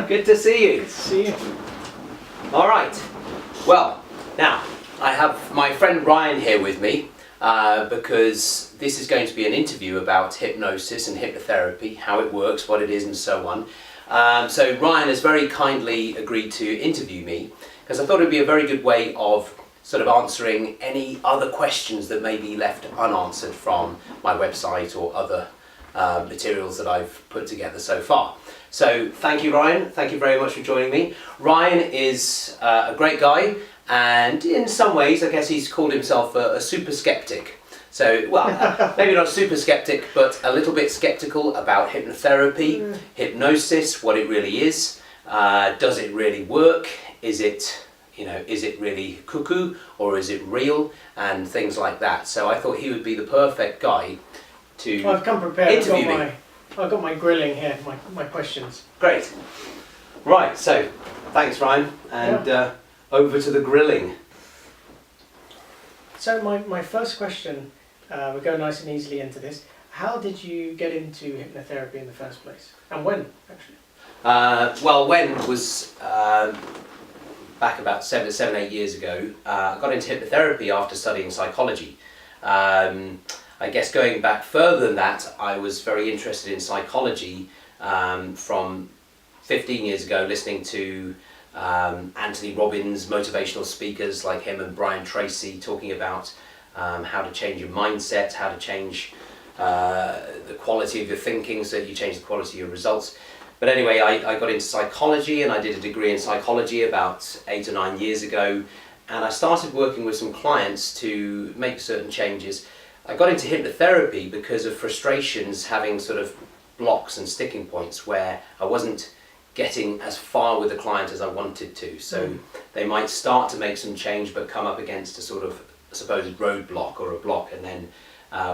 Good to see you. Good to see you. All right. Well, now I have my friend Ryan here with me because this is going to be an interview about hypnosis and hypnotherapy, how it works, what it is, and so on. So Ryan has very kindly agreed to interview me because I thought it would be a very good way of sort of answering any other questions that may be left unanswered from my website or other materials that I've put together so far. So thank you, Ryan. Thank you very much for joining me. Ryan is a great guy, and in some ways I guess he's called himself a super skeptic. So, well, maybe not super skeptic, but a little bit skeptical about hypnotherapy, hypnosis, what it really is. Does it really work? Is it really cuckoo, or is it real? And things like that. So I thought he would be the perfect guy to I've come prepared. interview me. I've got my grilling here, my questions. Great. Right, so thanks, Ryan, and over to the grilling. So my first question, we'll go nice and easily into this. How did you get into hypnotherapy in the first place? And when, actually? Well, when was back about 7-8 years ago. I got into hypnotherapy after studying psychology. I guess going back further than that, I was very interested in psychology from 15 years ago, listening to Anthony Robbins, motivational speakers like him and Brian Tracy talking about how to change your mindset, how to change the quality of your thinking so that you change the quality of your results. But anyway, I got into psychology, and I did a degree in psychology about 8 or 9 years ago, and I started working with some clients to make certain changes. I got into hypnotherapy because of frustrations, having sort of blocks and sticking points where I wasn't getting as far with the client as I wanted to. So they might start to make some change but come up against a sort of supposed roadblock or a block, and then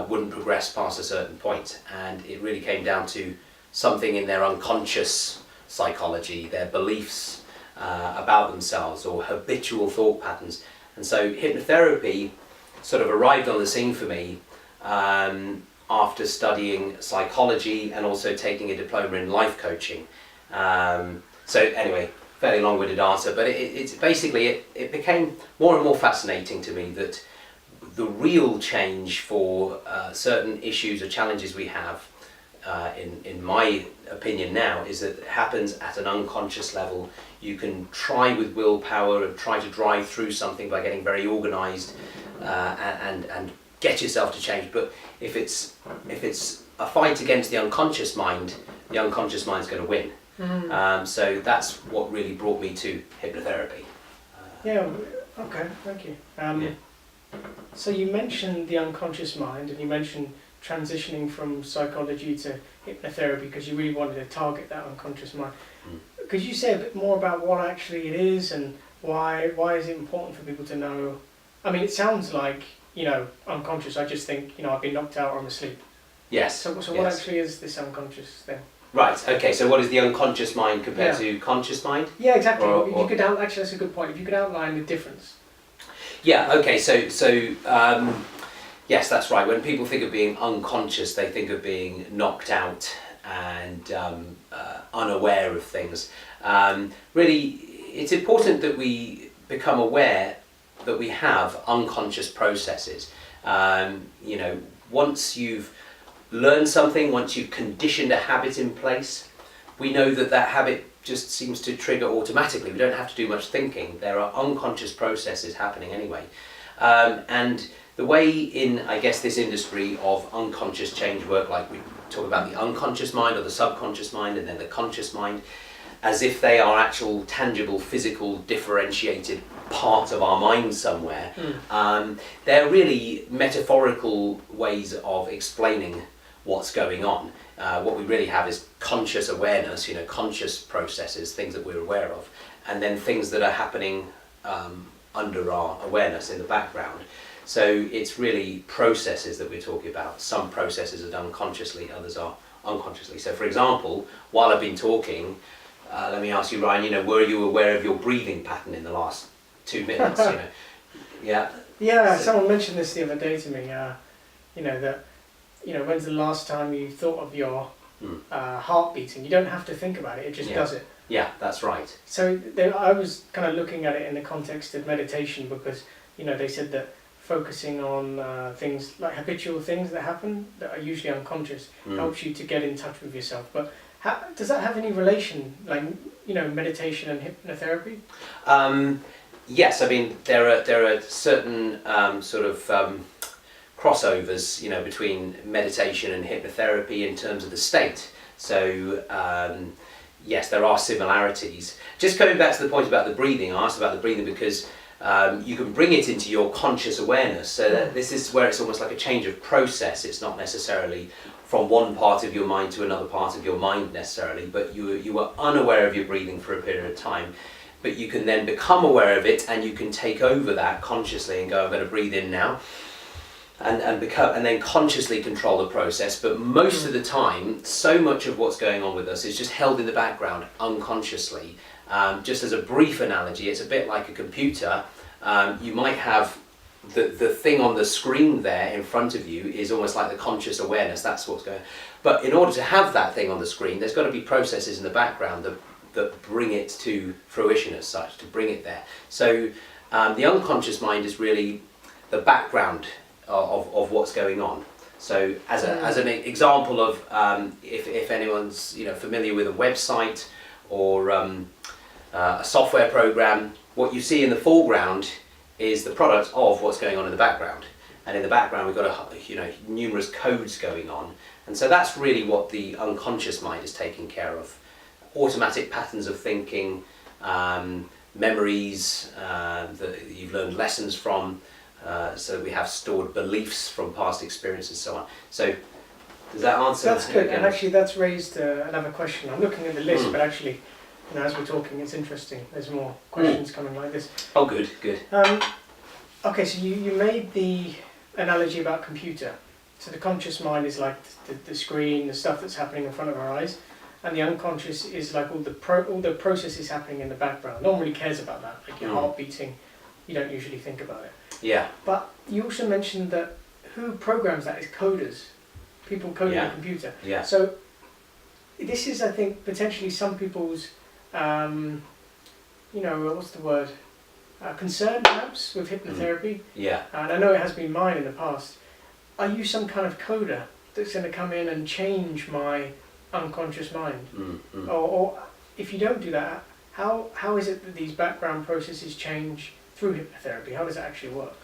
wouldn't progress past a certain point. And it really came down to something in their unconscious psychology, their beliefs about themselves, or habitual thought patterns. And so hypnotherapy sort of arrived on the scene for me after studying psychology and also taking a diploma in life coaching. So anyway, fairly long-winded answer, but it's basically it became more and more fascinating to me that the real change for certain issues or challenges we have, in my opinion now, is that it happens at an unconscious level. You can try with willpower and try to drive through something by getting very organised and get yourself to change. But if it's a fight against the unconscious mind's going to win. So that's what really brought me to hypnotherapy. Yeah. Okay. Thank you. So you mentioned the unconscious mind, and you mentioned transitioning from psychology to hypnotherapy because you really wanted to target that unconscious mind. Could you say a bit more about what actually it is, and why is it important for people to know? I mean, it sounds like, unconscious. I just think, I've been knocked out or I'm asleep. Yes. So what actually is this unconscious thing? Right, okay, so what is the unconscious mind compared to conscious mind? Yeah, exactly. If you could actually, that's a good point. If you could outline the difference. Yeah, okay, so yes, that's right. When people think of being unconscious, they think of being knocked out and unaware of things. Really, it's important that we become aware that we have unconscious processes. Once you've learned something, once you've conditioned a habit in place, we know that habit just seems to trigger automatically. We don't have to do much thinking. There are unconscious processes happening anyway. And the way in, I guess, this industry of unconscious change work, like we talk about the unconscious mind or the subconscious mind and then the conscious mind, as if they are actual, tangible, physical, differentiated part of our mind somewhere. They're really metaphorical ways of explaining what's going on. What we really have is conscious awareness, conscious processes, things that we're aware of, and then things that are happening under our awareness in the background. So it's really processes that we're talking about. Some processes are done consciously, others are unconsciously. So for example, while I've been talking, let me ask you, Ryan, were you aware of your breathing pattern in the last 2 minutes? Yeah. Yeah, someone mentioned this the other day to me, that, when's the last time you thought of your heart beating? You don't have to think about it, it just does it. Yeah, that's right. So I was kind of looking at it in the context of meditation because, they said that focusing on things like habitual things that happen that are usually unconscious helps you to get in touch with yourself. But does that have any relation, like, meditation and hypnotherapy? Yes, I mean there are certain sort of crossovers, between meditation and hypnotherapy in terms of the state. So yes, there are similarities. Just going back to the point about the breathing, I asked about the breathing because you can bring it into your conscious awareness. So that this is where it's almost like a change of process. It's not necessarily from one part of your mind to another part of your mind necessarily, but you were unaware of your breathing for a period of time. But you can then become aware of it, and you can take over that consciously and go, I'm going to breathe in now, and then consciously control the process. But most of the time, so much of what's going on with us is just held in the background unconsciously. Just as a brief analogy, it's a bit like a computer. You might have the thing on the screen there in front of you is almost like the conscious awareness. That's what's going on. But in order to have that thing on the screen, there's got to be processes in the background that bring it to fruition as such, to bring it there. So the unconscious mind is really the background of what's going on. So as an example of if anyone's familiar with a website or a software program, what you see in the foreground is the product of what's going on in the background. And in the background we've got numerous codes going on. And so that's really what the unconscious mind is taking care of. Automatic patterns of thinking, memories that you've learned lessons from, so we have stored beliefs from past experiences and so on. So does that answer? That's good, and actually that's raised another question. I'm looking at the list, but actually, as we're talking, it's interesting. There's more questions coming like this. Oh, good. Okay, so you made the analogy about computer. So the conscious mind is like the screen, the stuff that's happening in front of our eyes. And the unconscious is like all the processes happening in the background. No one really cares about that. Like your heart beating, you don't usually think about it. Yeah. But you also mentioned that who programs that is coders, people coding a computer. Yeah. So this is, I think, potentially some people's, what's the word? Concern perhaps with hypnotherapy. Yeah. And I know it has been mine in the past. Are you some kind of coder that's going to come in and change my unconscious mind? Or if you don't do that, how is it that these background processes change through hypnotherapy? How does it actually work?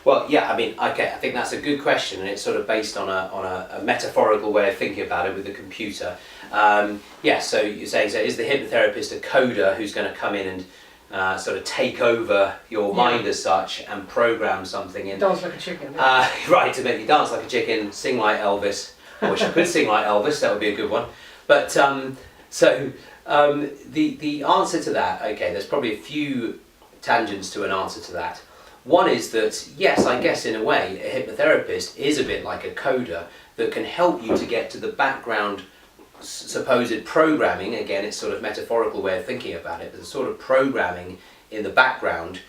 Well, yeah, I mean, okay, I think that's a good question, and it's sort of based on a metaphorical way of thinking about it with the computer. So you're saying, so is the hypnotherapist a coder who's going to come in and sort of take over your mind as such and program something in? Dance like a chicken. Right, to make you dance like a chicken, sing like Elvis. I wish I could sing like Elvis, that would be a good one. But the answer to that, okay, there's probably a few tangents to an answer to that. One is that, yes, I guess in a way, a hypnotherapist is a bit like a coder that can help you to get to the background supposed programming. Again, it's sort of metaphorical way of thinking about it. There's a sort of programming in the background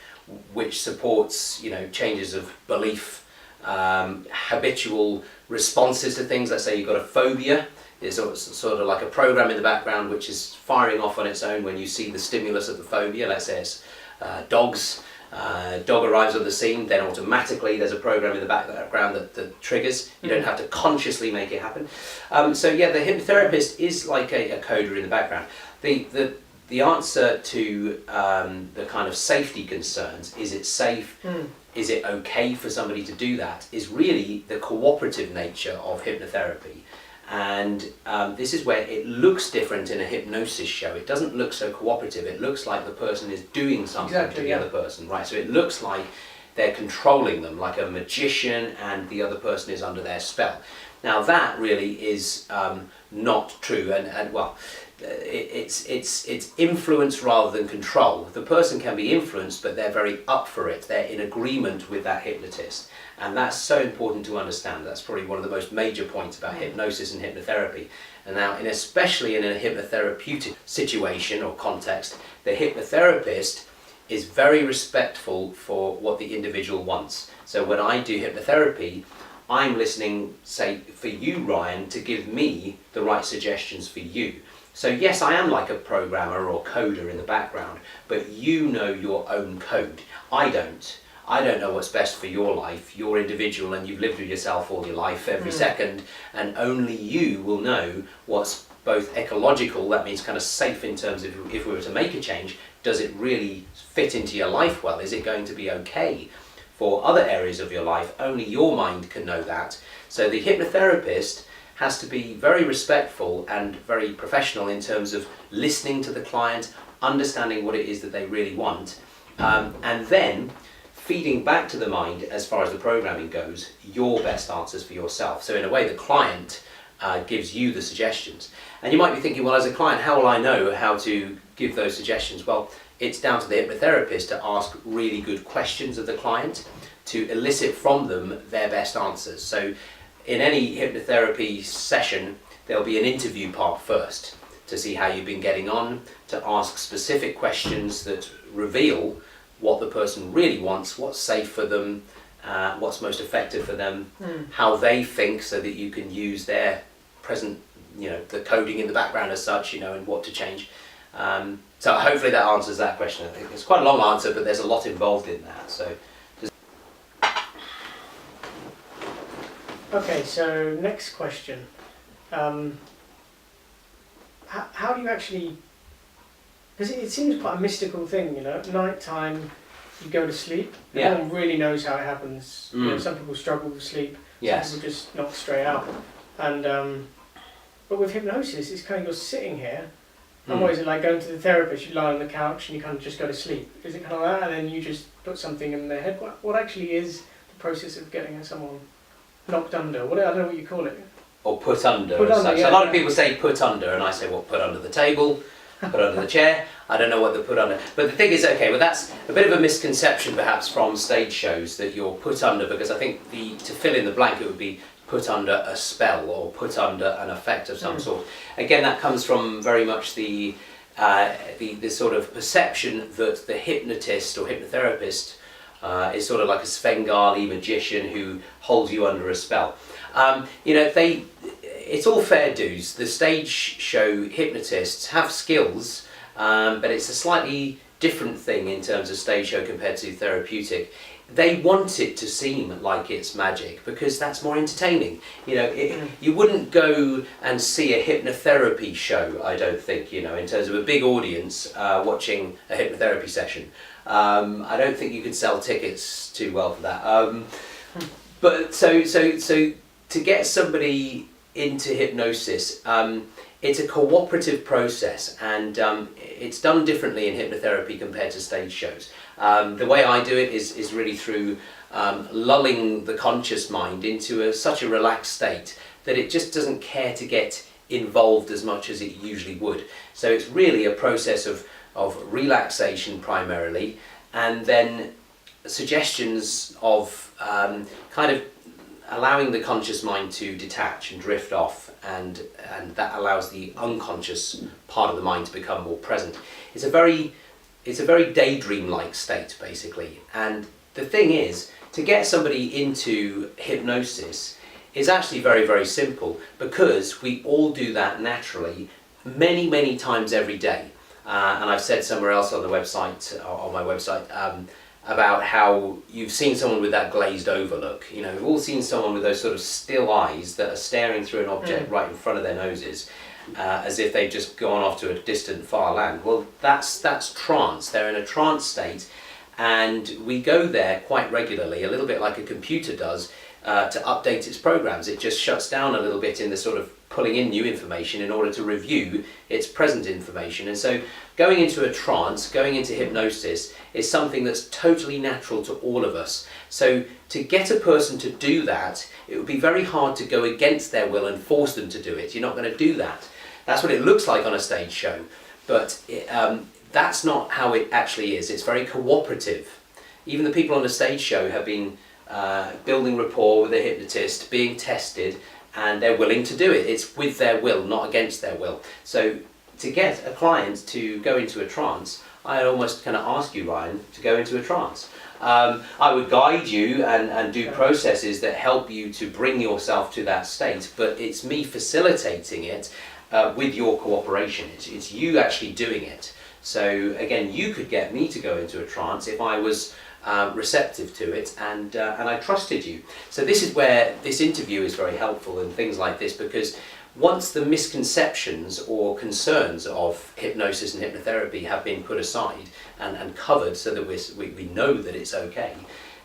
which supports, changes of belief, habitual responses to things. Let's say you've got a phobia. There's sort of like a program in the background which is firing off on its own when you see the stimulus of the phobia. Let's say it's dogs. Dog arrives on the scene, then automatically there's a program in the background that triggers. You don't have to consciously make it happen. The hypnotherapist is like a coder in the background. The answer to the kind of safety concerns, is it safe, is it okay for somebody to do that, is really the cooperative nature of hypnotherapy. And this is where it looks different in a hypnosis show. It doesn't look so cooperative. It looks like the person is doing something to the other person, right? So it looks like they're controlling them, like a magician, and the other person is under their spell. Now that really is not true, it's influence rather than control. The person can be influenced, but they're very up for it. They're in agreement with that hypnotist. And that's so important to understand. That's probably one of the most major points about hypnosis and hypnotherapy. And now, especially in a hypnotherapeutic situation or context, the hypnotherapist is very respectful for what the individual wants. So when I do hypnotherapy, I'm listening, say, for you, Ryan, to give me the right suggestions for you. So yes, I am like a programmer or coder in the background, but you know your own code. I don't. I don't know what's best for your life. You're individual and you've lived with yourself all your life, every second, and only you will know what's both ecological, that means kind of safe in terms of if we were to make a change, does it really fit into your life well? Is it going to be okay for other areas of your life? Only your mind can know that. So the hypnotherapist has to be very respectful and very professional in terms of listening to the client, understanding what it is that they really want, and then feeding back to the mind, as far as the programming goes, your best answers for yourself. So in a way, the client gives you the suggestions. And you might be thinking, well, as a client, how will I know how to give those suggestions? Well, it's down to the hypnotherapist to ask really good questions of the client to elicit from them their best answers. So in any hypnotherapy session, there'll be an interview part first to see how you've been getting on, to ask specific questions that reveal what the person really wants, what's safe for them, what's most effective for them, how they think, so that you can use their present, the coding in the background as such, and what to change. So hopefully that answers that question. I think it's quite a long answer, but there's a lot involved in that. So. Okay, so next question. How do you actually, because it seems quite a mystical thing, at night time you go to sleep, no one really knows how it happens. Some people struggle with sleep, some people just knock straight out. And but with hypnosis, it's kind of you're sitting here, and what is it like going to the therapist? You lie on the couch and you kind of just go to sleep. Is it kind of that, and then you just put something in their head? What actually is the process of getting someone knocked under? I don't know what you call it. Or put under. Put under, a lot of people say put under, and I say, well, put under the table, put under the chair. I don't know what they put under. But the thing is, okay, well, that's a bit of a misconception perhaps from stage shows, that you're put under, because I think to fill in the blank, it would be put under a spell or put under an effect of some sort. Again, that comes from very much the sort of perception that the hypnotist or hypnotherapist is sort of like a Svengali magician who holds you under a spell. It's all fair dues. The stage show hypnotists have skills, but it's a slightly different thing in terms of stage show compared to therapeutic. They want it to seem like it's magic because that's more entertaining. You wouldn't go and see a hypnotherapy show, I don't think, in terms of a big audience watching a hypnotherapy session. I don't think you could sell tickets too well for that. But so to get somebody into hypnosis, it's a cooperative process, and it's done differently in hypnotherapy compared to stage shows. The way I do it is really through lulling the conscious mind into such a relaxed state that it just doesn't care to get involved as much as it usually would. So it's really a process of relaxation primarily, and then suggestions of kind of allowing the conscious mind to detach and drift off, and that allows the unconscious part of the mind to become more present. It's a very daydream-like state, basically. And the thing is, to get somebody into hypnosis is actually very, very simple, because we all do that naturally many, many times every day. And I've said somewhere else on the website, on my website, about how you've seen someone with that glazed over look. We've all seen someone with those sort of still eyes that are staring through an object right in front of their noses, as if they've just gone off to a distant far land. Well, that's trance. They're in a trance state, and we go there quite regularly, a little bit like a computer does, to update its programs. It just shuts down a little bit in the sort of pulling in new information in order to review its present information. And so going into a trance, going into hypnosis, is something that's totally natural to all of us. So to get a person to do that, it would be very hard to go against their will and force them to do it. You're not going to do that. That's what it looks like on a stage show, but that's not how it actually is. It's very cooperative. Even the people on a stage show have been building rapport with a hypnotist, being tested, and they're willing to do it. It's with their will, not against their will. So to get a client to go into a trance, I almost kind of ask you, Ryan, to go into a trance. I would guide you and do processes that help you to bring yourself to that state, but it's me facilitating it with your cooperation. It's you actually doing it. So again, you could get me to go into a trance if I was receptive to it and I trusted you. So this is where this interview is very helpful and things like this, because once the misconceptions or concerns of hypnosis and hypnotherapy have been put aside and covered so that we know that it's okay,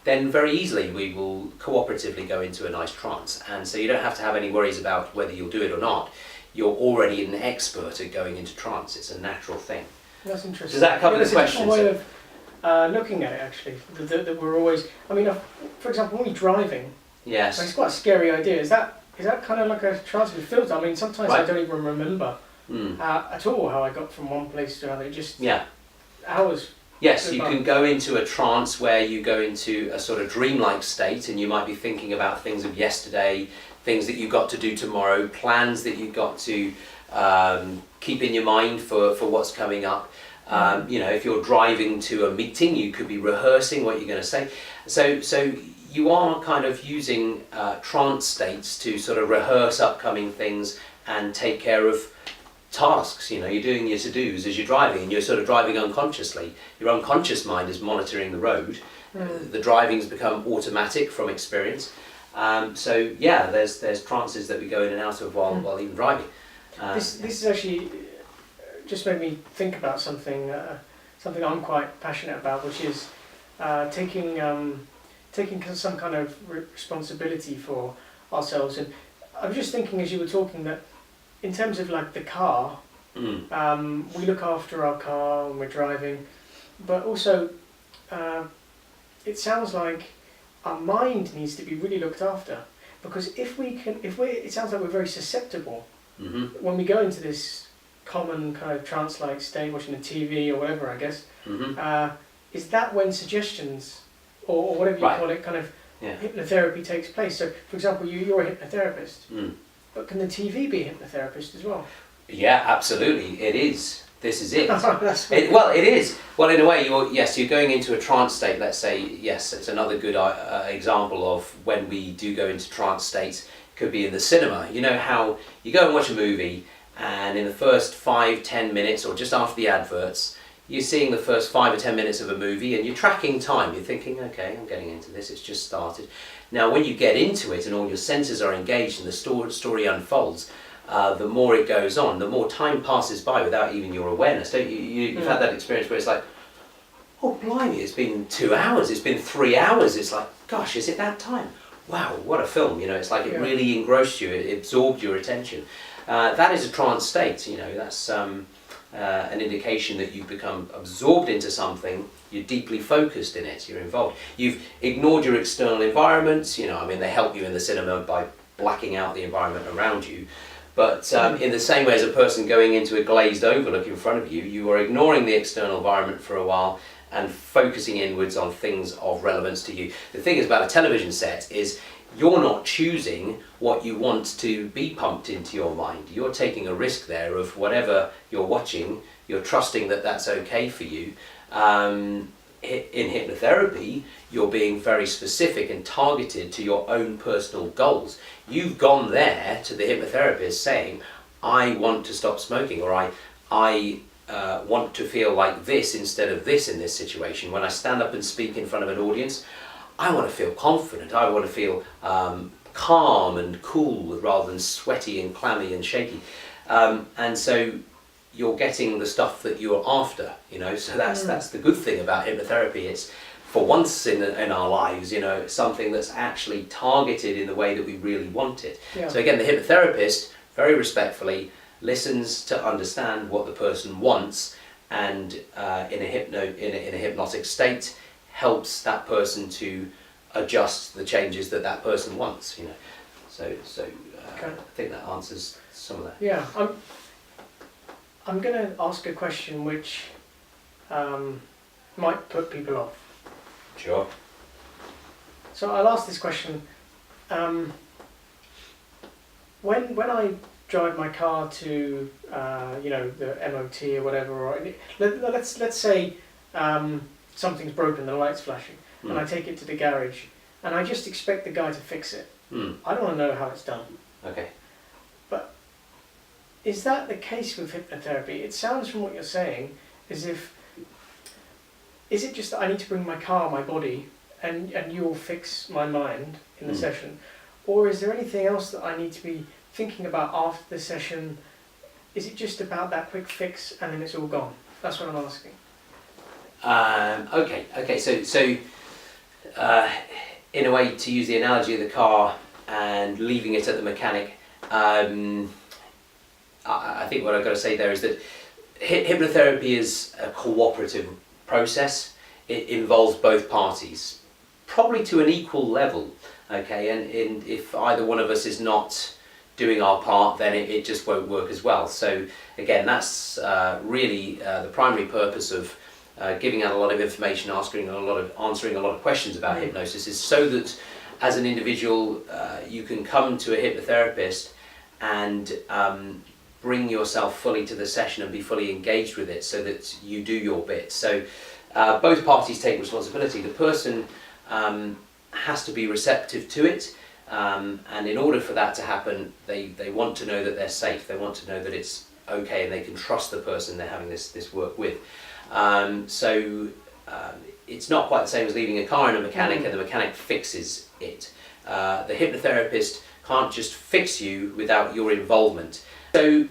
then very easily we will cooperatively go into a nice trance. And so you don't have to have any worries about whether you'll do it or not. You're already an expert at going into trance. It's a natural thing. That's interesting. Does that cover the question? There's a different way of looking at it, actually. That we're always, I mean, for example, when you're driving, yes, it's quite a scary idea. Is that kind of like a trance with filter? I mean, sometimes I don't even remember at all how I got from one place to another. It just hours. Yes, you can go into a trance where you go into a sort of dreamlike state, and you might be thinking about things of yesterday, things that you've got to do tomorrow, plans that you've got to keep in your mind for what's coming up. You know, if you're driving to a meeting, you could be rehearsing what you're going to say. So you are kind of using trance states to sort of rehearse upcoming things and take care of tasks. You know, you're doing your to-dos as you're driving, and you're sort of driving unconsciously. Your unconscious mind is monitoring the road. The driving's become automatic from experience. So yeah, there's trances that we go in and out of while even driving. This is actually just made me think about something I'm quite passionate about, which is taking some kind of responsibility for ourselves. And I was just thinking as you were talking that in terms of like the car, we look after our car when we're driving, but also it sounds like our mind needs to be really looked after, because it sounds like we're very susceptible when we go into this common kind of trance-like state, watching the TV or whatever, I guess. Is that when suggestions or whatever you call it, kind of hypnotherapy takes place? So, for example, you're a hypnotherapist, but can the TV be a hypnotherapist as well? Yeah, absolutely, it is. This is it. Well, it is. Well, in a way, you're going into a trance state. Let's say, yes, it's another good example of when we do go into trance states. Could be in the cinema. You know how you go and watch a movie, and in the first 5-10 minutes, or just after the adverts, you're seeing the first 5 or 10 minutes of a movie, and you're tracking time. You're thinking, okay, I'm getting into this. It's just started. Now, when you get into it, and all your senses are engaged, and the story unfolds, the more it goes on, the more time passes by without even your awareness. Don't you? You've had that experience where it's like, oh blimey, it's been 2 hours, it's been 3 hours. It's like, gosh, is it that time? Wow, what a film! You know, it's like it really engrossed you. It absorbed your attention. That is a trance state. You know, that's an indication that you've become absorbed into something. You're deeply focused in it. You're involved. You've ignored your external environments. You know, I mean, they help you in the cinema by blacking out the environment around you. But in the same way as a person going into a glazed overlook in front of you, you are ignoring the external environment for a while and focusing inwards on things of relevance to you. The thing is about a television set is you're not choosing what you want to be pumped into your mind. You're taking a risk there of whatever you're watching. You're trusting that that's okay for you. In hypnotherapy, you're being very specific and targeted to your own personal goals. You've gone there to the hypnotherapist saying, I want to stop smoking, or I want to feel like this instead of this in this situation. When I stand up and speak in front of an audience, I want to feel confident. I want to feel calm and cool rather than sweaty and clammy and shaky. And so you're getting the stuff that you're after, you know. So that's the good thing about hypnotherapy. It's for once in our lives, you know, something that's actually targeted in the way that we really want it. Yeah. So again, the hypnotherapist very respectfully listens to understand what the person wants, and in a hypnotic state helps that person to adjust the changes that person wants, you know. So okay. I think that answers some of that. Yeah, I'm going to ask a question which might put people off. Sure. So I'll ask this question. When I drive my car to you know, the MOT or whatever, or let's say something's broken, the light's flashing, and I take it to the garage, and I just expect the guy to fix it. I don't want to know how it's done. Okay. But Is that the case with hypnotherapy? It sounds from what you're saying as if, is it just that I need to bring my car, my body, and you'll fix my mind in the session? Or is there anything else that I need to be thinking about after the session? Is it just about that quick fix and then it's all gone? That's what I'm asking. Okay. So in a way, to use the analogy of the car and leaving it at the mechanic, I think what I've got to say there is that hypnotherapy is a cooperative process. It involves both parties, probably to an equal level. Okay, and if either one of us is not doing our part, then it just won't work as well. So again, that's really the primary purpose of giving out a lot of information, answering a lot of questions about hypnosis, is so that as an individual you can come to a hypnotherapist and bring yourself fully to the session and be fully engaged with it, so that you do your bit. So both parties take responsibility. The person has to be receptive to it, and in order for that to happen, they want to know that they're safe. They want to know that it's okay and they can trust the person they're having this work with. So it's not quite the same as leaving a car in a mechanic and the mechanic fixes it. The hypnotherapist can't just fix you without your involvement. So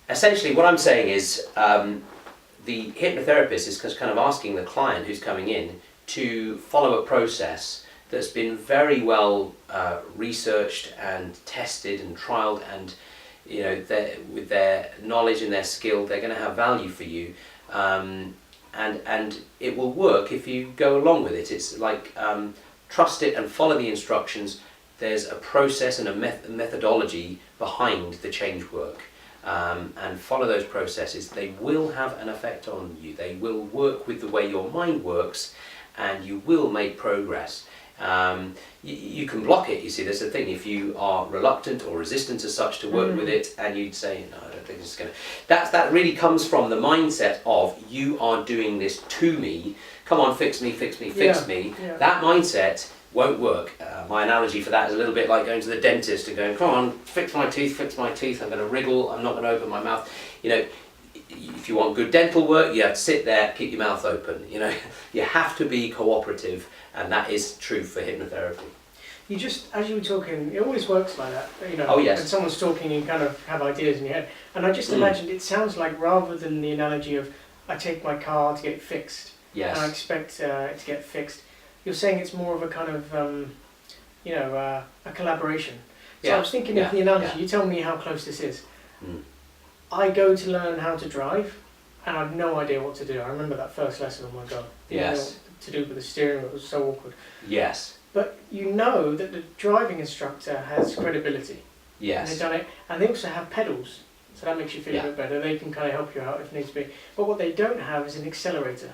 essentially what I'm saying is the hypnotherapist is kind of asking the client who's coming in to follow a process that's been very well researched and tested and trialed, and with their knowledge and their skill, they're going to have value for you, and it will work if you go along with it. It's like trust it and follow the instructions. There's a process and a methodology behind the change work, and follow those processes. They will have an effect on you. They will work with the way your mind works, and you will make progress. You can block it, you see, there's the thing. If you are reluctant or resistant as such to work with it, and you'd say, no, I don't think it's going to... That really comes from the mindset of, you are doing this to me, come on, fix me. Yeah. That mindset won't work. My analogy for that is a little bit like going to the dentist and going, come on, fix my teeth, I'm going to wriggle, I'm not going to open my mouth. If you want good dental work, you have to sit there, keep your mouth open. You have to be cooperative, and that is true for hypnotherapy. You just, as you were talking, it always works like that. Oh, yes. When someone's talking, you kind of have ideas in your head. And I just imagined, it sounds like, rather than the analogy of, I take my car to get it fixed, yes, and I expect it to get fixed, you're saying it's more of a kind of, a collaboration. So I was thinking of the analogy. You tell me how close this is. I go to learn how to drive, and I have no idea what to do. I remember that first lesson, oh my God. Yes. What to do with the steering wheel, it was so awkward. Yes. But you know that the driving instructor has credibility. Yes. And they've done it, and they also have pedals, so that makes you feel a bit better. They can kind of help you out if needs be. But what they don't have is an accelerator.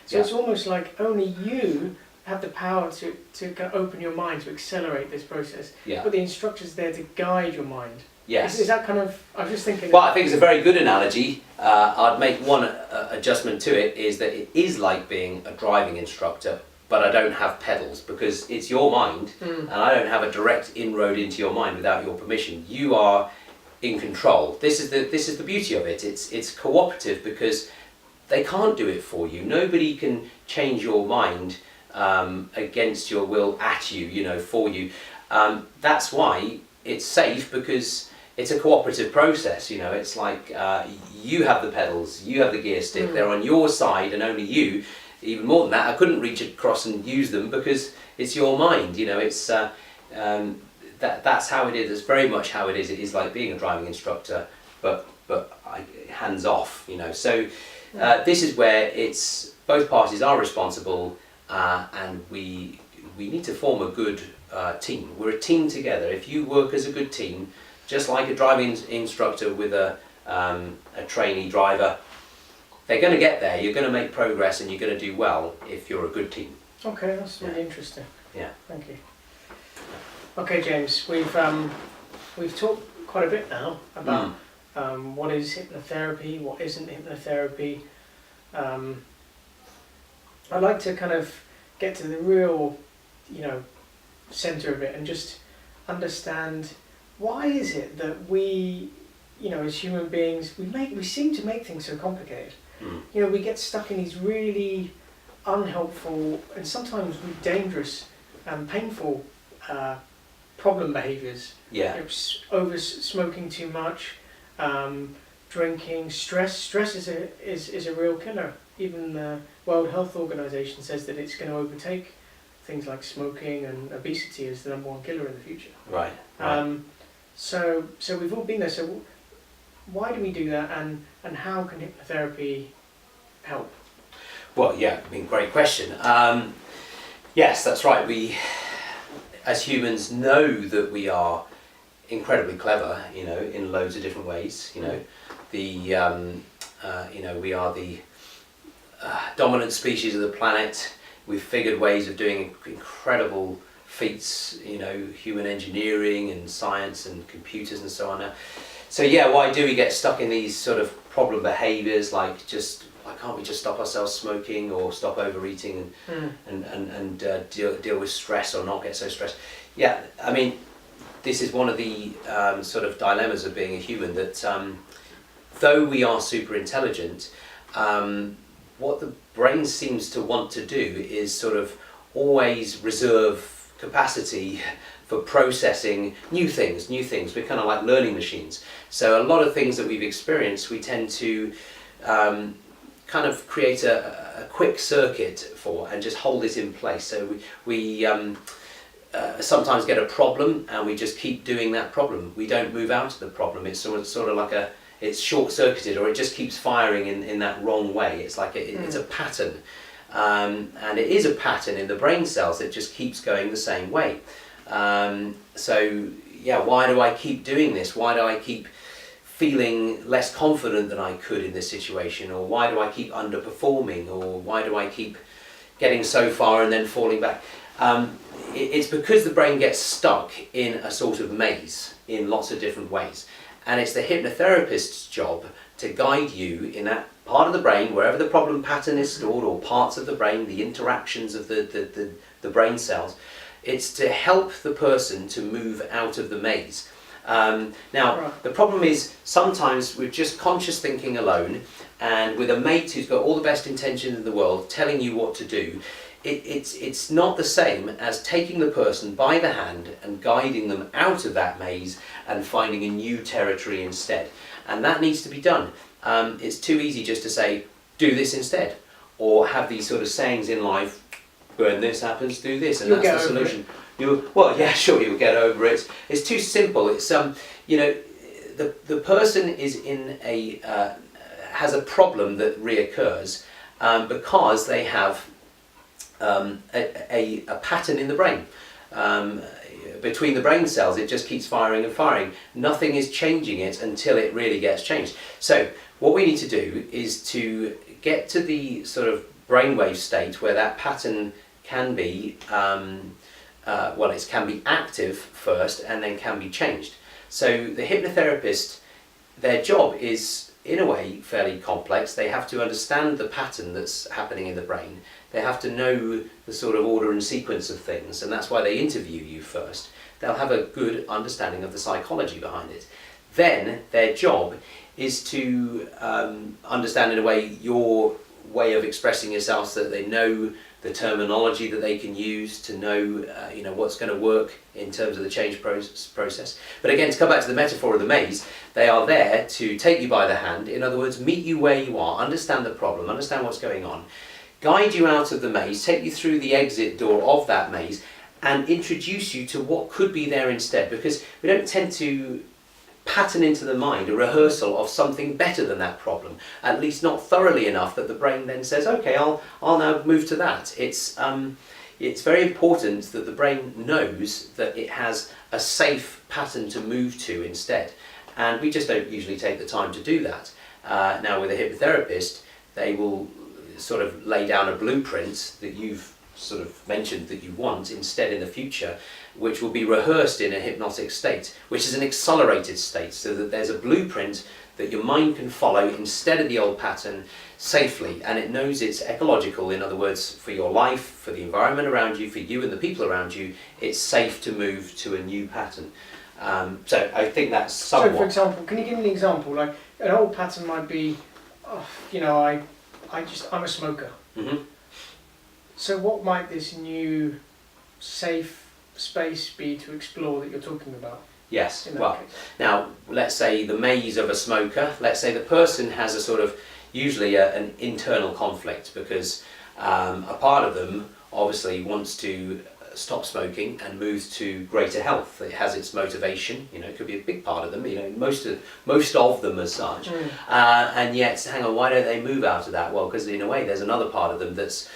So it's almost like only you have the power to kind of open your mind, to accelerate this process. Yeah. But the instructor's there to guide your mind. Yes. Is that kind of, I was just thinking... Well, I think it's a very good analogy. I'd make one adjustment to it, is that it is like being a driving instructor, but I don't have pedals, because it's your mind, and I don't have a direct inroad into your mind without your permission. You are in control. This is the beauty of it. It's cooperative, because they can't do it for you. Nobody can change your mind against your will at you, for you. That's why it's safe, because it's a cooperative process. It's like you have the pedals, you have the gear stick, they're on your side, and only you. Even more than that, I couldn't reach across and use them, because it's your mind. It's that's how it is. It's very much how it is. It is like being a driving instructor, but hands off. So this is where it's both parties are responsible, and we need to form a good team. We're a team together. If you work as a good team, just like a driving instructor with a trainee driver, they're going to get there. You're going to make progress, and you're going to do well if you're a good team. Okay, that's really interesting. Yeah. Thank you. Okay, James, we've talked quite a bit now about what is hypnotherapy, what isn't hypnotherapy. I'd like to kind of get to the real, centre of it, and just understand, why is it that we, as human beings, we seem to make things so complicated. We get stuck in these really unhelpful and sometimes really dangerous and painful problem behaviours. Yeah. Over smoking too much, drinking, stress. Stress is a real killer. Even the World Health Organization says that it's going to overtake things like smoking and obesity as the number one killer in the future. Right. So we've all been there. So why do we do that, and how can hypnotherapy help? Well, yeah, great question. Yes, that's right. We, as humans, know that we are incredibly clever, in loads of different ways. We are the dominant species of the planet. We've figured ways of doing incredible feats, human engineering and science and computers and so on. Now, so yeah, why do we get stuck in these sort of problem behaviours, like why can't we just stop ourselves smoking or stop overeating and deal with stress or not get so stressed? Yeah, this is one of the sort of dilemmas of being a human, that though we are super intelligent, what the brain seems to want to do is sort of always reserve capacity for processing new things. We're kind of like learning machines. So a lot of things that we've experienced, we tend to kind of create a quick circuit for and just hold it in place. So we sometimes get a problem and we just keep doing that problem. We don't move out of the problem. It's sort of like it's short-circuited, or it just keeps firing in that wrong way. It's like it's a pattern. And it is a pattern in the brain cells that just keeps going the same way. So yeah, why do I keep doing this? Why do I keep feeling less confident than I could in this situation? Or why do I keep underperforming? Or why do I keep getting so far and then falling back? It's because the brain gets stuck in a sort of maze in lots of different ways. And it's the hypnotherapist's job to guide you in that part of the brain, wherever the problem pattern is stored, or parts of the brain, the interactions of the brain cells. It's to help the person to move out of the maze. The problem is sometimes with just conscious thinking alone, and with a mate who's got all the best intentions in the world telling you what to do, it's not the same as taking the person by the hand and guiding them out of that maze and finding a new territory instead. And that needs to be done. It's too easy just to say, do this instead, or have these sort of sayings in life, when this happens, do this, and that's the solution. You'll get over it. It's too simple. It's the person is in has a problem that reoccurs because they have a pattern in the brain. Between the brain cells, it just keeps firing and firing. Nothing is changing it until it really gets changed. So what we need to do is to get to the sort of brainwave state where that pattern can be, it can be active first and then can be changed. So the hypnotherapist, their job is in a way fairly complex. They have to understand the pattern that's happening in the brain. They have to know the sort of order and sequence of things, and that's why they interview you first. They'll have a good understanding of the psychology behind it. Then their job is to understand in a way your way of expressing yourself, so that they know the terminology that they can use to know what's going to work in terms of the change process. But again, to come back to the metaphor of the maze, they are there to take you by the hand. In other words, meet you where you are, understand the problem, understand what's going on, guide you out of the maze, take you through the exit door of that maze, and introduce you to what could be there instead. Because we don't tend to pattern into the mind a rehearsal of something better than that problem, at least not thoroughly enough that the brain then says, okay, I'll now move to that. It's very important that the brain knows that it has a safe pattern to move to instead, and we just don't usually take the time to do that. Now with a hypnotherapist, they will sort of lay down a blueprint that you've sort of mentioned that you want instead in the future, which will be rehearsed in a hypnotic state, which is an accelerated state, so that there's a blueprint that your mind can follow instead of the old pattern safely, and it knows it's ecological. In other words, for your life, for the environment around you, for you and the people around you, it's safe to move to a new pattern. So I think that's So, somewhat. for example, can you give me an example? Like an old pattern might be, oh, you know, I'm a smoker. Hmm. So, what might this new safe space be to explore that you're talking about? Yes. In that Well, case? now let's say the maze of a smoker. Let's say the person has a sort of usually an internal conflict because a part of them obviously wants to stop smoking and move to greater health. It has its motivation. You know, it could be a big part of them. You know, most of them as such. And yet, hang on, why don't they move out of that? Well, because in a way, there's another part of them that's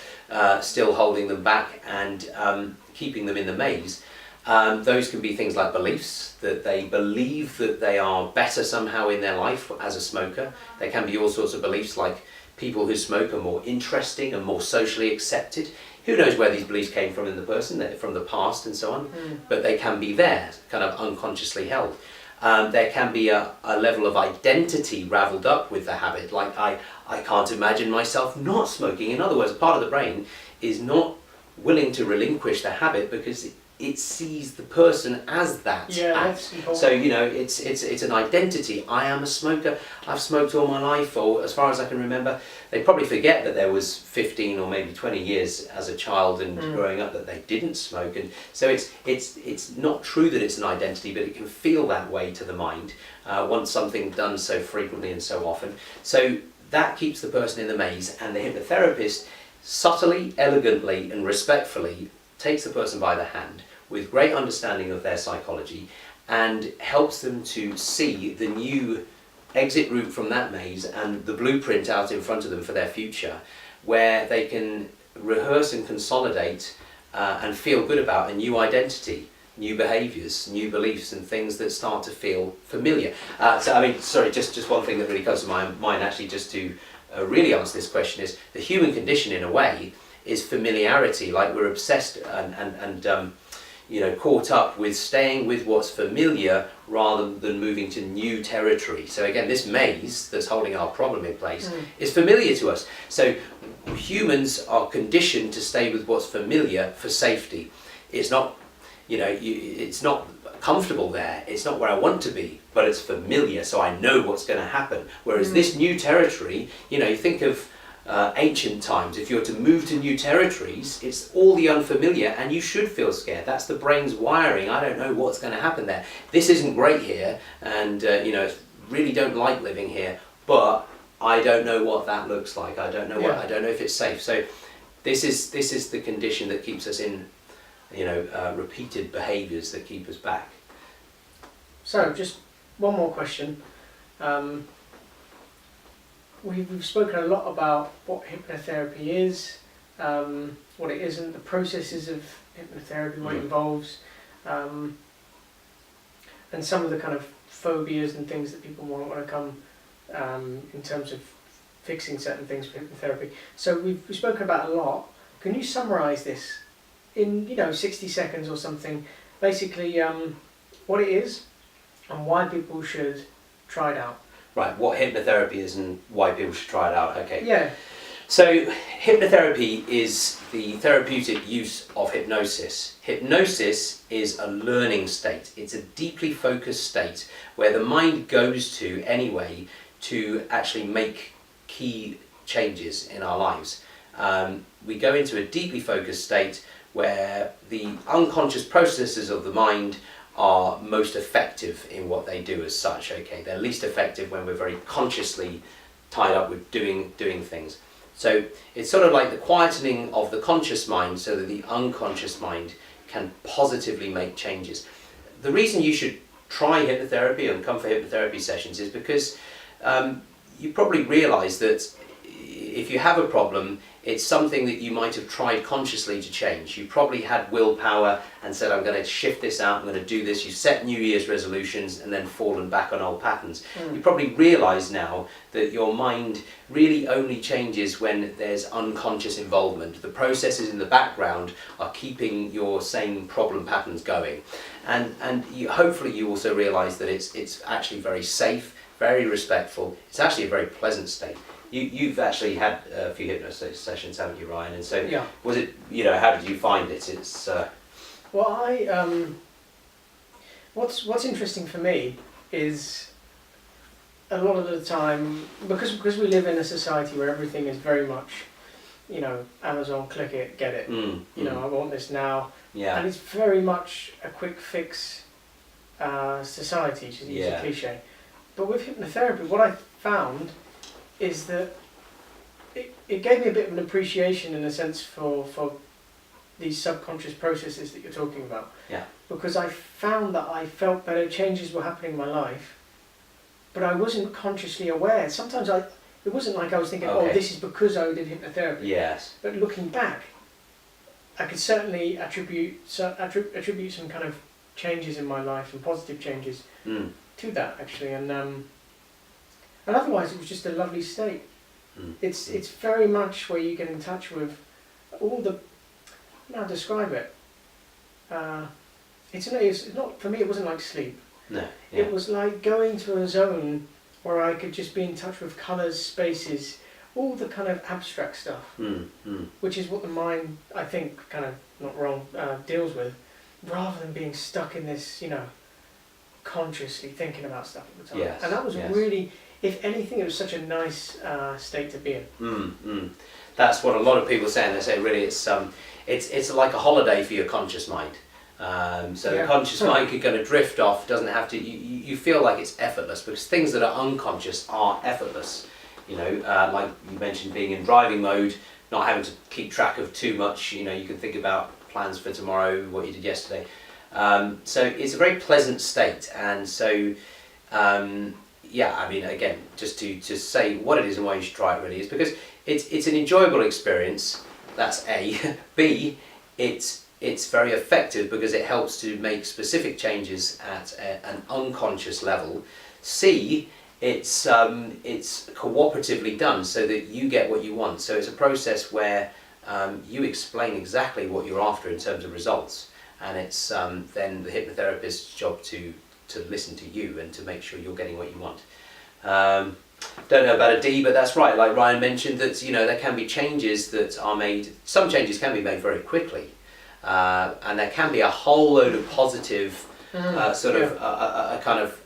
still holding them back and keeping them in the maze. Those can be things like beliefs, that they believe that they are better somehow in their life as a smoker. There can be all sorts of beliefs like people who smoke are more interesting and more socially accepted. Who knows where these beliefs came from in the person, from the past and so on, but they can be there, kind of unconsciously held. There can be a level of identity raveled up with the habit, like I can't imagine myself not smoking. In other words, part of the brain is not willing to relinquish the habit because it sees the person as that act. So you know, it's an identity. I am a smoker. I've smoked all my life, or as far as I can remember. They probably forget that there was 15 or maybe 20 years as a child and growing up that they didn't smoke, and so it's not true that it's an identity, but it can feel that way to the mind once something done so frequently and so often. So that keeps the person in the maze, and the hypnotherapist subtly, elegantly, and respectfully takes the person by the hand with great understanding of their psychology and helps them to see the new exit route from that maze and the blueprint out in front of them for their future, where they can rehearse and consolidate and feel good about a new identity, new behaviours, new beliefs and things that start to feel familiar. So I mean, sorry, just one thing that really comes to my mind actually just to really answer this question is the human condition in a way is familiarity. Like we're obsessed and you know, caught up with staying with what's familiar rather than moving to new territory. So again, this maze that's holding our problem in place is familiar to us. So humans are conditioned to stay with what's familiar for safety. It's not, you know, it's not comfortable there. It's not where I want to be, but it's familiar, so I know what's going to happen. Whereas this new territory, you know, you think of ancient times, if you're to move to new territories, it's all the unfamiliar and you should feel scared. That's the brain's wiring. I don't know what's going to happen there. This isn't great here and you know, really don't like living here, but I don't know what that looks like. I don't know I don't know if it's safe. So this is the condition that keeps us in, you know, repeated behaviours that keep us back. So just one more question. We've spoken a lot about what hypnotherapy is, what it isn't, the processes of hypnotherapy, what it involves, and some of the kind of phobias and things that people want to come in terms of fixing certain things for hypnotherapy. So we've spoken about a lot. Can you summarise this in 60 seconds or something? Basically, what it is and why people should try it out. Right, what hypnotherapy is and why people should try it out. Okay. Yeah. So hypnotherapy is the therapeutic use of hypnosis. Hypnosis is a learning state. It's a deeply focused state where the mind goes to anyway to actually make key changes in our lives. We go into a deeply focused state where the unconscious processes of the mind are most effective in what they do as such. Okay, they're least effective when we're very consciously tied up with doing things. So it's sort of like the quietening of the conscious mind so that the unconscious mind can positively make changes. The reason you should try hypnotherapy and come for hypnotherapy sessions is because you probably realise that if you have a problem, it's something that you might have tried consciously to change. You probably had willpower and said, I'm going to shift this out, I'm going to do this. You set New Year's resolutions and then fallen back on old patterns. You probably realise now that your mind really only changes when there's unconscious involvement. The processes in the background are keeping your same problem patterns going. And hopefully you also realise that it's actually very safe, very respectful. It's actually a very pleasant state. You've actually had a few hypnosis sessions, haven't you, Ryan? And so, was it? How did you find it? It's. Well, what's interesting for me is a lot of the time, because we live in a society where everything is very much, you know, Amazon, click it, get it. You know, I want this now. Yeah. And it's very much a quick fix society, to use a cliche. But with hypnotherapy, what I found is that it gave me a bit of an appreciation, in a sense, for these subconscious processes that you're talking about. Yeah. Because I found that I felt better, changes were happening in my life, but I wasn't consciously aware. Sometimes it wasn't like I was thinking, oh, this is because I did hypnotherapy. Yes. But looking back, I could certainly attribute some kind of changes in my life, and positive changes to that, actually. And otherwise, it was just a lovely state. It's very much where you get in touch with all the. Now describe it. It's not, for me. It wasn't like sleep. No. Yeah. It was like going to a zone where I could just be in touch with colours, spaces, all the kind of abstract stuff, which is what the mind, I think, kind of not wrong, deals with, rather than being stuck in this, you know, consciously thinking about stuff all the time. Yes. And that was really, if anything, it was such a nice state to be in. That's what a lot of people say, and they say really it's like a holiday for your conscious mind. So the conscious mind could kind of drift off, doesn't have to, you feel like it's effortless, because things that are unconscious are effortless. You know, like you mentioned, being in driving mode, not having to keep track of too much, you know, you can think about plans for tomorrow, what you did yesterday. So it's a very pleasant state, and so, yeah, I mean, again, just to say what it is and why you should try it really is because it's an enjoyable experience, that's A. B, it's very effective because it helps to make specific changes at an unconscious level. C, it's cooperatively done so that you get what you want. So it's a process where you explain exactly what you're after in terms of results, and it's then the hypnotherapist's job to listen to you and to make sure you're getting what you want. Don't know about a D, but that's right. Like Ryan mentioned, that you know there can be changes that are made. Some changes can be made very quickly, and there can be a whole load of positive. A kind of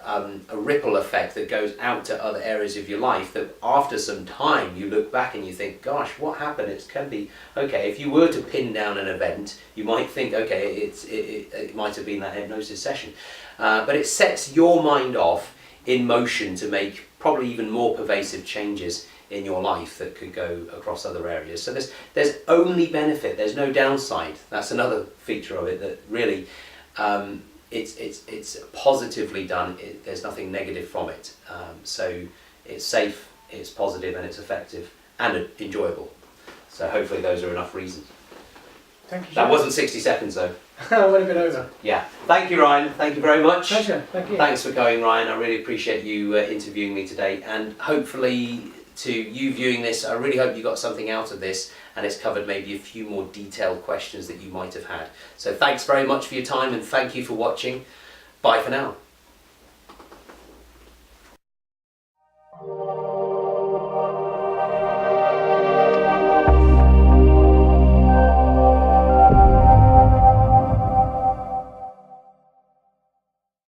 a ripple effect that goes out to other areas of your life, that after some time you look back and you think, gosh, what happened? It can be, okay, if you were to pin down an event, you might think, okay, it might have been that hypnosis session. But it sets your mind off in motion to make probably even more pervasive changes in your life that could go across other areas. So there's only benefit, there's no downside. That's another feature of it, that really it's positively done. There's nothing negative from it. So it's safe, it's positive, and it's effective and enjoyable. So hopefully those are enough reasons. Thank you. That wasn't 60 seconds though. I went a bit over. Yeah. Thank you, Ryan. Thank you very much. Pleasure. Thank you. Thanks for going, Ryan. I really appreciate you interviewing me today, and hopefully to you viewing this, I really hope you got something out of this, and it's covered maybe a few more detailed questions that you might have had. So thanks very much for your time, and thank you for watching. Bye for now.